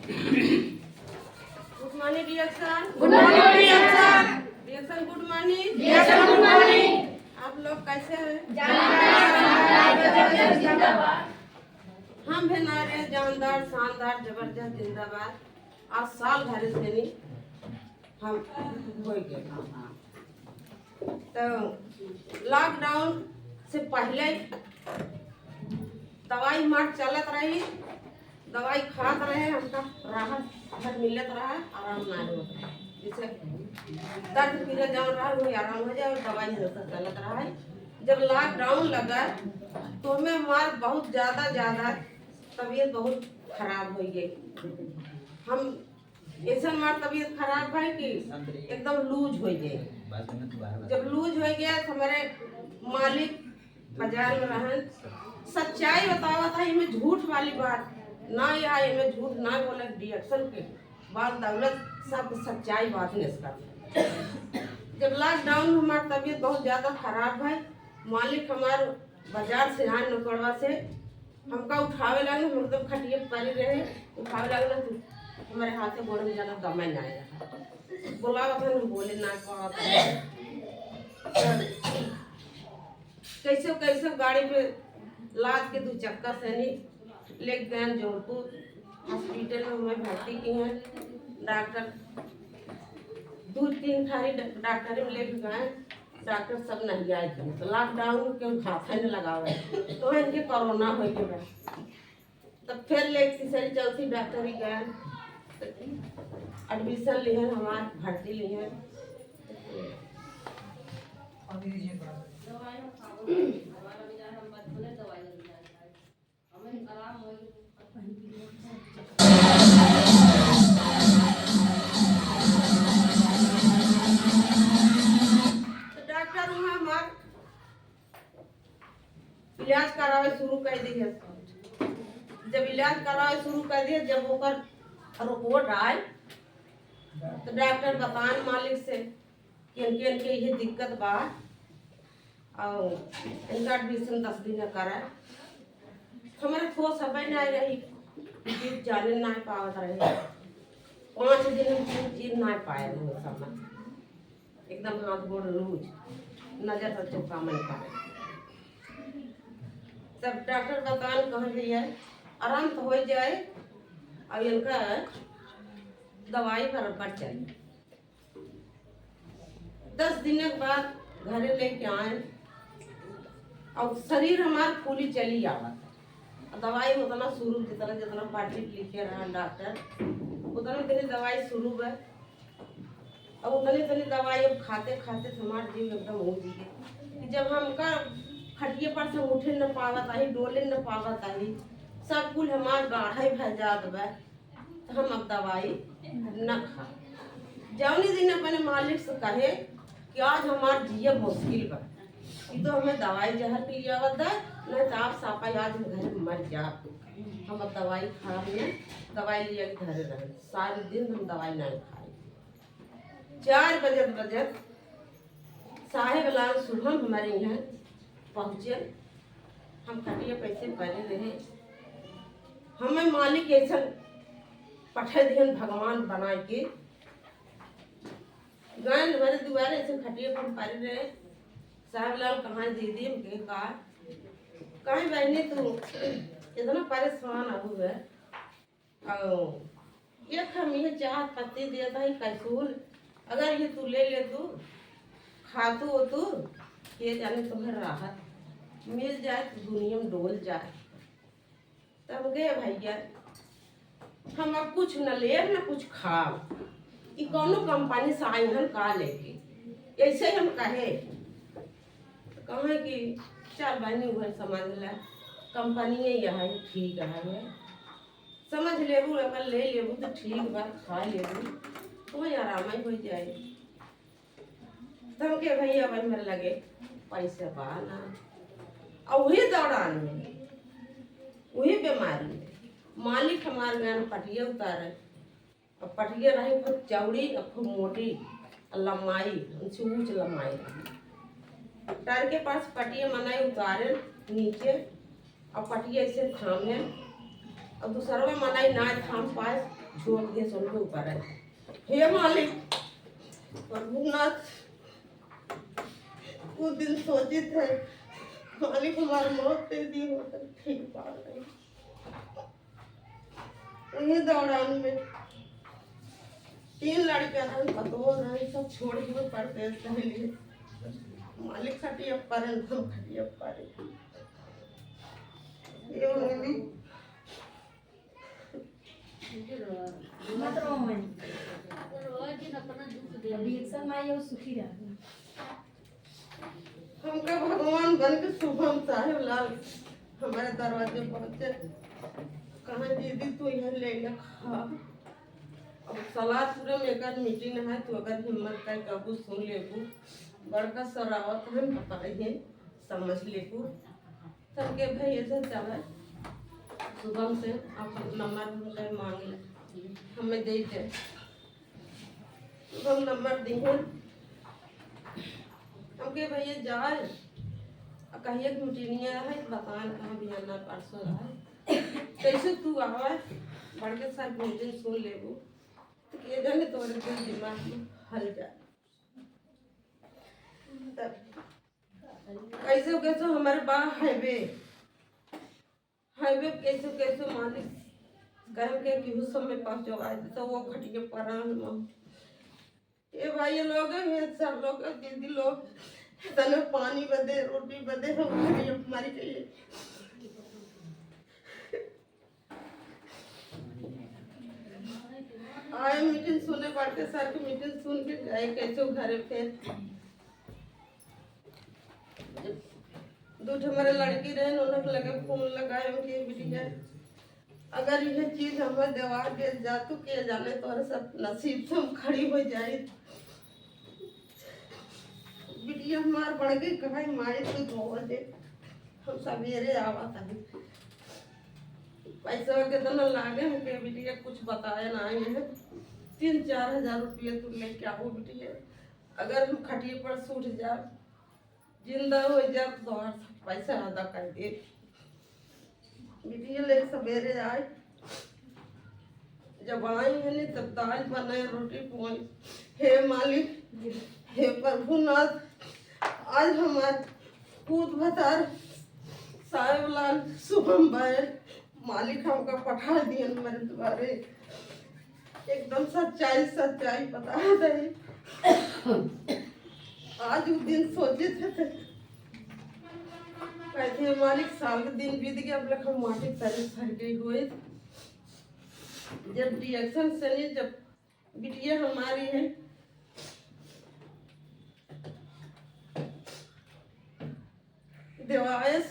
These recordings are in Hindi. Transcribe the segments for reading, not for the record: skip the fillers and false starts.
Good morning reaction. Good morning reaction. Reaction good morning. Reaction good morning. आप लोग कैसे हैं? जिंदाबाद। हम भी नारे जानदार शानदार जबरदस्त जिंदाबाद। आज साल भर से नहीं हम हो गए। तो लॉकडाउन से पहले दवाई मार चलत रही, दवाई खात रहे, हमका राहत मिलत रहा, आराम ना होता रहा। जैसे दर्द पीड़े जौन रहा वही आराम हो जाए और दवाई हमेशा चलत रहा है। जब लॉकडाउन लगा तो हमें हमार बहुत ज़्यादा तबीयत बहुत खराब हो गई। हम ऐसा हमार तबीयत खराब है कि एकदम लूज हो गए। जब लूज हो गया तो हमारे मालिक बाजार में रहन सच्चाई बतावा था, इनमें झूठ वाली बात ना, या इनमें झूठ ना बोले, रिएक्शन के बात दौलत सब सच्चाई बात नहीं इसका। जब लॉकडाउन हमारी तबीयत बहुत ज़्यादा खराब है, मालिक हमारे बाजार से आए नौकरवा से हमका उठावे लगे, हम एकदम खटिए पड़े रहे, उठावे लगे तो हमारे हाथ से गोड़े में ज़्यादा दमा नहीं आया, बोला था हम बोले ना पाता। कैसे कैसे गाड़ी पे लाद के 2 चक्का से नहीं ले गए जौनपुर हॉस्पिटल में हमें भर्ती की हैं। डॉक्टर 2-3 थारी डॉक्टर में ले गए, डॉक्टर सब नहीं आए थे। तो लॉकडाउन के हाथ नहीं लगावे तो इनके कोरोना हो गया। तब फिर ले तीसरी चौथी डॉक्टर ही गए, एडमिशन लिए हमारे भर्ती लिए। डॉक्टर वहाँ हमार इलाज करावे शुरू कर दिए। जब इलाज करावे शुरू कर दिए, जब ओकर रिपोर्ट आए तो डॉक्टर बतान मालिक से कि इनके ये दिक्कत बा और इनका एडमिशन 10 दिन करा। हमारे ठोस समय नहीं रही, चीज जाने नहीं पावत रहे, 5 दिन हम चीज नहीं पाए वो समय, एकदम हाथ गोड़ लूज, नजर से चौका मन पाए। तब डॉक्टर बतान कह दिया आराम तो हो जाए और इनका दवाई बराबर चाहिए। 10 दिन के बाद घरे लेके आए और शरीर हमार पूरी चली आवत। दवाई उतना शुरू जितना जितना पार्टी लिखे रहा डॉक्टर उतना दिन दवाई शुरू है और उतनी दवाई अब खाते खाते हमारे जीव एकदम हो गई। जब हमका खटिए पर से उठे न पावत आई, डोले न पावत आई, सब कुल हमार गाढ़े भर जात बा, तो हम अब दवाई न खा। जौनी दिन अपने मालिक से कहे कि आज हमार जिये मुश्किल बा, कि तो हमें दवाई जहर पी आवत है, नहीं तो आप सापा आज हम घर में मर जा। हम अब दवाई खा रहे, दवाई लिए घर रहे, सारे दिन हम दवाई नहीं खाए। 4 बजे साहेब लाल सुबह हमारे यहाँ पहुँचे। हम खटिए पैसे पड़े रहे, हमें मालिक ऐसा पठे दिहन भगवान बना के गाय हमारे दुआरे ऐसे खटिए पर पड़े रहे। साहब लाल कहाँ दीदी के कहाँ बहनी तू इतना परेशान अब है, एक हम ये चाह पत्ती दिया था कैसूल, अगर ये तू ले ले तू खातू हो तू ये जाने तुम्हें राहत मिल जाए तो दुनिया में डोल जाए। तब गए भैया हम अब कुछ न ले न कुछ खाओ, कि कौनो कंपनी से आई हम का लेके ऐसे हम कहे कहे कि चल बहनी हुए समझ ला कंपनी यह ठीक है, समझ लेबू अगर ले लेबू तो ठीक बा, खा लेबू तुम्हें आराम ही हो जाए। तब के भैया भाई मेरे लगे पैसे पाना और वही दौरान में वही बीमारी में मालिक हमारे गाँव पटिया उतारे और पटिया रही खूब चौड़ी और खूब मोटी लम्बाई, उनसे ऊँच लम्बाई टार के पास पटिया मनाई उतारे नीचे और पटिया ऐसे थामे और दूसरा में मनाई ना थाम पाए झोंक दिए उनके ऊपर है। हे मालिक प्रभुनाथ, कुछ दिन सोचे थे मालिक हमारी मौत दे दी होता ठीक बात नहीं। उन्हीं दौरान में 3 लड़कियां रही पतो रही सब छोड़ के पढ़ते सहेली मालिक खटिया पर हम खटिया पर ये उन्होंने हमका भगवान बन के शुभम साहेब लाल हमारे दरवाजे पहुंचे। कहा दीदी तू यहाँ ले ले खा। अब सलाहपुर में एक मीटिंग है तो अगर हिम्मत कर कबू सुन लेबू बड़का सरावत है बताइए समझ लेबू सबके भाई ऐसे चला शुभम से आप नंबर मुझे मांग ले हमें दे दे। शुभम नंबर दिए हमके भैया जाए कहिए मीटिंग है बतान कहाँ भी आना परसों है कैसे तू आवा बढ़ के साथ मीटिंग सुन लेबू ये जाने तोरे दिल दिमाग में हल जाए। कैसे कैसे हमारे पास हाईवे कैसे कैसे मालिक गरम के केहू समय पास जो आए तो वो खटिए पर ये भाई लोग हैं सब लोग दीदी लोग तने पानी बदे रोटी बदे हम खटिए हमारी चाहिए। आए मीटिंग सुने पड़ते सर की मीटिंग सुन के गए कैसे घरे फिर दूठ हमारे लड़की रहे उन्होंने लगे फोन लगाए उनकी बिटिया अगर यह चीज हमें देवा दे जा तो के जाने तो सब नसीब से हम खड़ी हो जाए। बिटिया हमार बढ़ गई कहा माए तू 2 बजे हम सवेरे आवा था पैसा के दोनों लागे हमके बिटिया कुछ बताया ना है 3-4 हजार रुपये तू लेके आओ बिटिया अगर हम खटिए पर सूट जा जिंदा हो जा तो पैसा अदा कर दे। बिटिया ले सवेरे आए जब आई है नहीं तब दाल बनाए रोटी पोई। हे मालिक हे प्रभुनाथ आज हमारे पूत भतार साहेब लाल शुभम भाई मालिक हमका पठा दिए मेरे द्वारे एकदम सच्चाई बता दे। आज उस दिन सोचे थे कहते मालिक साल के दिन बीत गया अब लग हम माटी सारी सर गई हुए जब रिएक्शन से नहीं जब बिटिया हमारी है देवायस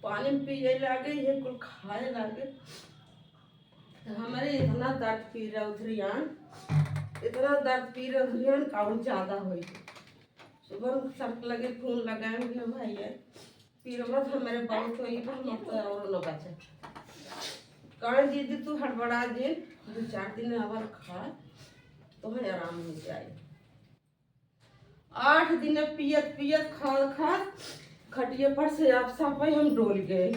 पानी पिए लागे ये कुल खाए लागे तो हमारे इतना दर्द पी रहा उधरियान इतना दर्द पी रहा उधरियान काउंट ज्यादा हुई सुबह सब लगे फोन लगाएंगे भाई है फिर हमारे बहुत हुई तो और न बचे कहा दीदी तू हड़बड़ा दे 2-4 दिन अवर खा तो है आराम हो जाए। 8 दिन पियत पियत खा खटिए पर से आप सब हम डोल गए।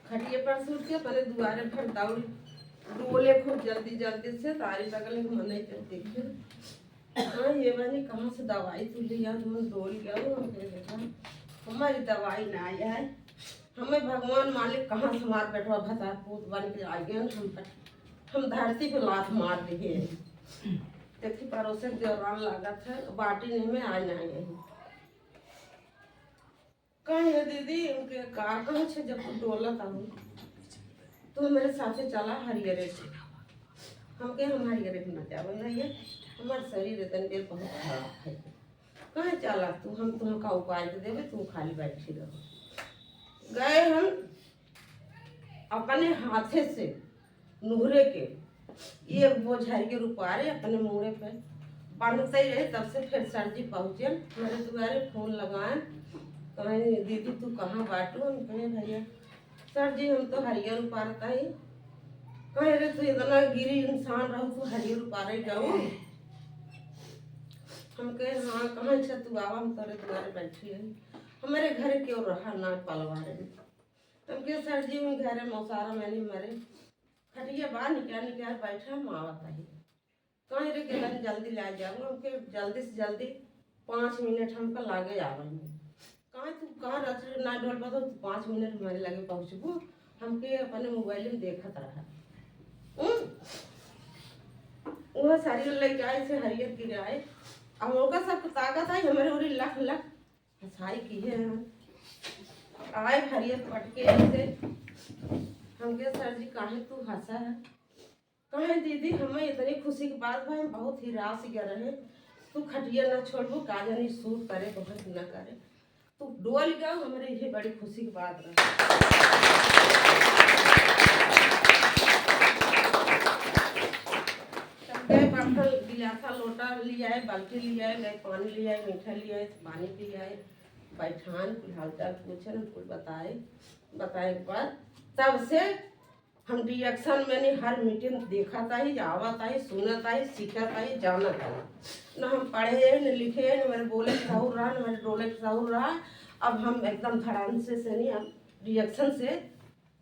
खटिए पर सूट के पहले दुआरे पर दौड़ डोले खूब जल्दी से तारी लगल मने देखे हाँ ये बनी कहाँ से दवाई तू लिया तुम डोल गया हमारी दवाई ना आई है हमें भगवान मालिक कहाँ से मार बैठवा भता पूत बन के आ गए हम धरती पे लात मार दिए देखी पड़ोसे दौरान लागत है बाटी नहीं में आ जाए यही कहे दीदी उनके कार कहाँ से जब डोलत आऊँ तो मेरे साथे चला हरियरे से हमके हम हरियरे न जावे नहीं है हमारे शरीर इतने देर बहुत खराब है कहाँ चला तू हम तुमका उपाय दे देवे तू खाली बैठी रहो। गए हम अपने हाथे से नूहरे के एक बोझाई के रुपारे अपने मुड़े पे बांधते ही रहे तब से फिर सर जी पहुँचे मेरे द्वारे फोन लगाए कहें दीदी तू कहाँ बाटू हम कहे भैया सर जी हम तो हरियर उपारता ही कहे रे तू इतना गिरी इंसान रहो तू हरियर उपारे जाओ हम कहे हाँ कहाँ छे तू आवा, हम तोरे दुआरे बैठी है, हमारे घर क्यों रहा ना पलवारे। हम कहे सर जी हम घरे मौसारा मैंने मरे खटिया बा निकाल निकाल बैठा हम आवत आई कहीं रे के जल्दी ला जाऊँ। हम कहे जल्दी से जल्दी 5 मिनट हमका लागे आवेंगे। कहाँ तू कहाँ रच ना ढोल पाता 5 मिनट हमारे लगे पहुँचबू। हमके अपने मोबाइल में देखत रहा वह सारी लेके आए से हरियर गिरे आए। अब उनका सब ताकत आई हमारे उरी लख लख हंसाई की है। आए हरियर पटके ऐसे हम कहे सर जी काहे तू हंसा है। कहे दीदी हमें इतनी खुशी की बात भाई हम बहुत ही रास गए रहे, तू खटिया न छोड़बू का जानी सूट करे बहुत न करे, तू डोल गया हमारे ये बड़ी खुशी की बात रहे। गिलासा लोटा लिया है, बाल्टी लिया है, गए पानी लिया है, मीठा लिया है, पानी पिया है, बैठान कुल हालचाल पूछे कुल बताए के बाद तब से हम रिएक्शन मैंने हर मीटिंग देखा था ही, आवत आई, सुनत आई, सीखत आई, जानत आई। न हम पढ़े न लिखे न मेरे बोले के सहूर रहा न मेरे डोले के सहूर रहा। अब हम एकदम धड़ान से नहीं हम रिएक्शन से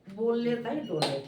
बोल लेता ही डोले।